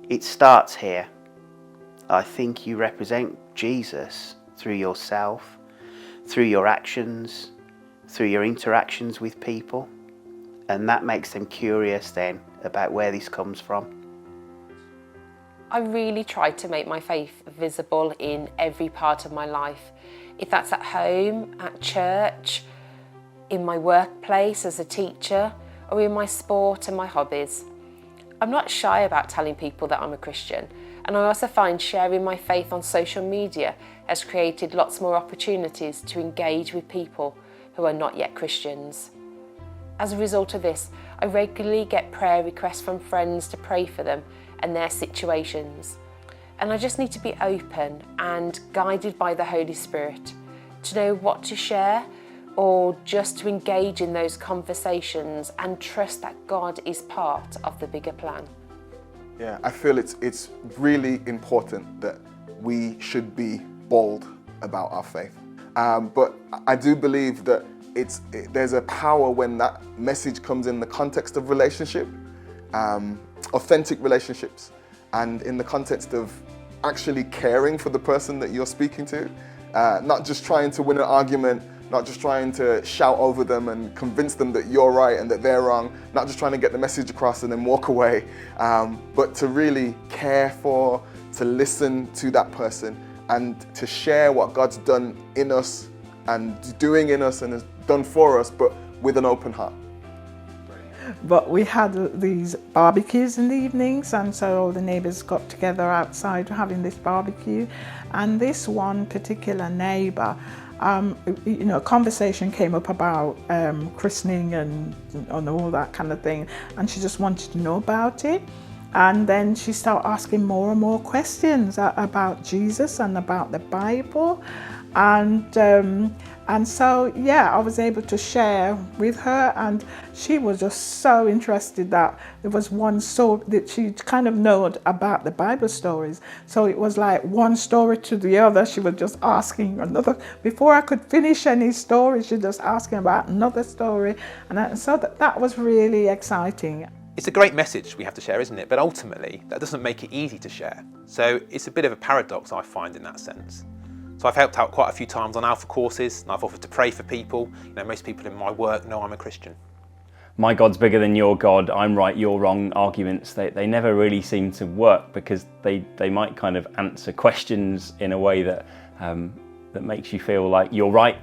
It starts here. I think you represent Jesus through yourself, through your actions, through your interactions with people, and that makes them curious then about where this comes from. I really try to make my faith visible in every part of my life. If that's at home, at church, in my workplace as a teacher, or in my sport and my hobbies. I'm not shy about telling people that I'm a Christian, and I also find sharing my faith on social media has created lots more opportunities to engage with people who are not yet Christians. As a result of this, I regularly get prayer requests from friends to pray for them and their situations. And I just need to be open and guided by the Holy Spirit to know what to share, or just to engage in those conversations and trust that God is part of the bigger plan. Yeah, I feel it's really important that we should be bold about our faith. But I do believe that there's a power when that message comes in the context of relationship, authentic relationships, and in the context of actually caring for the person that you're speaking to, not just trying to win an argument, not just trying to shout over them and convince them that you're right and that they're wrong, not just trying to get the message across and then walk away, but to really care for, to listen to that person and to share what God's done in us and doing in us and has done for us, but with an open heart. But we had these barbecues in the evenings, and so all the neighbours got together outside having this barbecue. And this one particular neighbour, conversation came up about christening and all that kind of thing, and she just wanted to know about it. And then she started asking more and more questions about Jesus and about the Bible. And so, I was able to share with her, and she was just so interested that there was one story that she kind of knowed about the Bible stories. So it was like one story to the other. She was just asking another. Before I could finish any story, she was just asking about another story. And so that was really exciting. It's a great message we have to share, isn't it? But ultimately, that doesn't make it easy to share. So it's a bit of a paradox, I find, in that sense. So I've helped out quite a few times on Alpha courses, and I've offered to pray for people. Most people in my work know I'm a Christian. My God's bigger than your God, I'm right, you're wrong arguments, they never really seem to work, because they might kind of answer questions in a way that makes you feel like you're right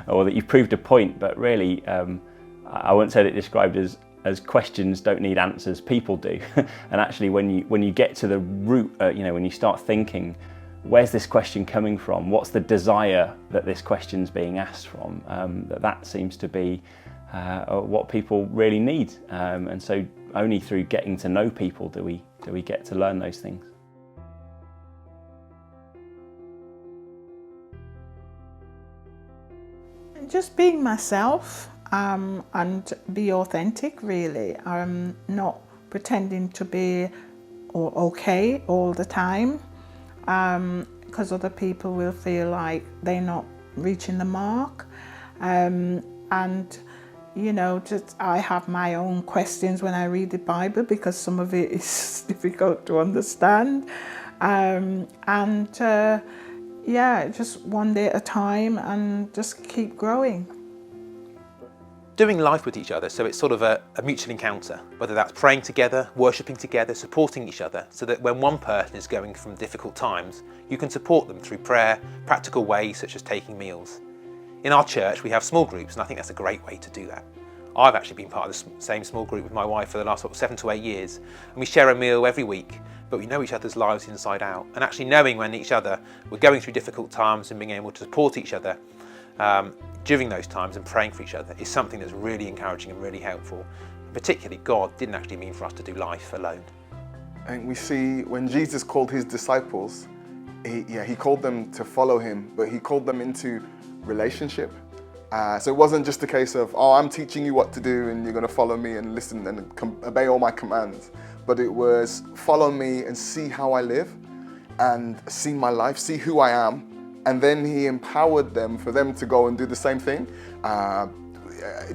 or that you've proved a point. But really, I wouldn't say that described as questions don't need answers, people do. And actually when you get to the root, when you start thinking, where's this question coming from? What's the desire that this question's being asked from? That seems to be what people really need. And so only through getting to know people do we get to learn those things. Just being myself and be authentic, really. I'm not pretending to be okay all the time. Because other people will feel like they're not reaching the mark. Just I have my own questions when I read the Bible, because some of it is difficult to understand. Just one day at a time, and just keep growing. Doing life with each other, so it's sort of a mutual encounter, whether that's praying together, worshipping together, supporting each other, so that when one person is going from difficult times, you can support them through prayer, practical ways such as taking meals. In our church we have small groups, and I think that's a great way to do that. I've actually been part of the same small group with my wife for the last 7 to 8 years, and we share a meal every week, but we know each other's lives inside out, and actually knowing when each other we're going through difficult times and being able to support each other during those times and praying for each other is something that's really encouraging and really helpful. Particularly, God didn't actually mean for us to do life alone. And we see when Jesus called his disciples, he called them to follow him, but he called them into relationship. So it wasn't just a case of, I'm teaching you what to do and you're going to follow me and listen and obey all my commands. But it was, follow me and see how I live and see my life, see who I am. And then he empowered them for them to go and do the same thing,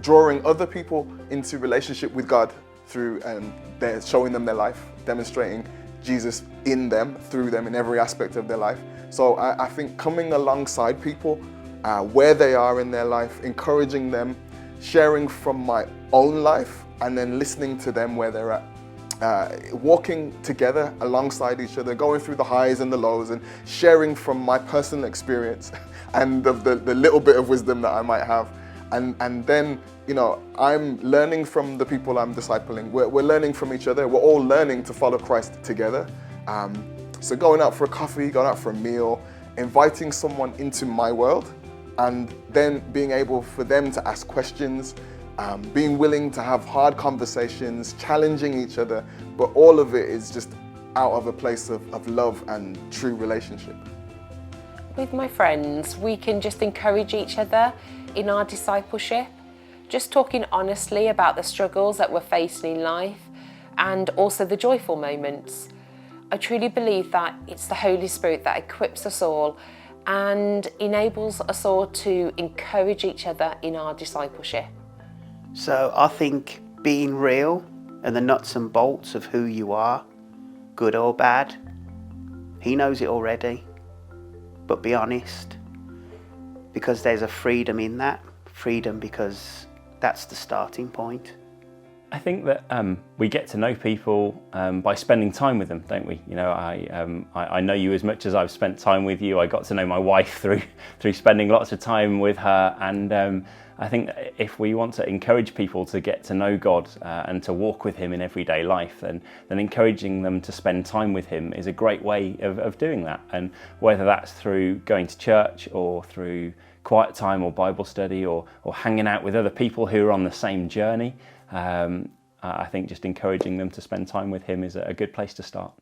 drawing other people into relationship with God through showing them their life, demonstrating Jesus in them, through them, in every aspect of their life. So I think coming alongside people where they are in their life, encouraging them, sharing from my own life, and then listening to them where they're at. Walking together alongside each other, going through the highs and the lows, and sharing from my personal experience and of the little bit of wisdom that I might have. And then, you know, I'm learning from the people I'm discipling. We're learning from each other. We're all learning to follow Christ together. So going out for a coffee, going out for a meal, inviting someone into my world, and then being able for them to ask questions, being willing to have hard conversations, challenging each other, but all of it is just out of a place of love and true relationship. With my friends, we can just encourage each other in our discipleship, just talking honestly about the struggles that we're facing in life and also the joyful moments. I truly believe that it's the Holy Spirit that equips us all and enables us all to encourage each other in our discipleship. So I think being real and the nuts and bolts of who you are, good or bad, he knows it already, but be honest, because there's a freedom in that, freedom because that's the starting point. I think that we get to know people by spending time with them, don't we? You know, I know you as much as I've spent time with you. I got to know my wife through spending lots of time with her, and I think if we want to encourage people to get to know God and to walk with Him in everyday life, then encouraging them to spend time with Him is a great way of doing that. And whether that's through going to church or through quiet time or Bible study or hanging out with other people who are on the same journey, I think just encouraging them to spend time with Him is a good place to start.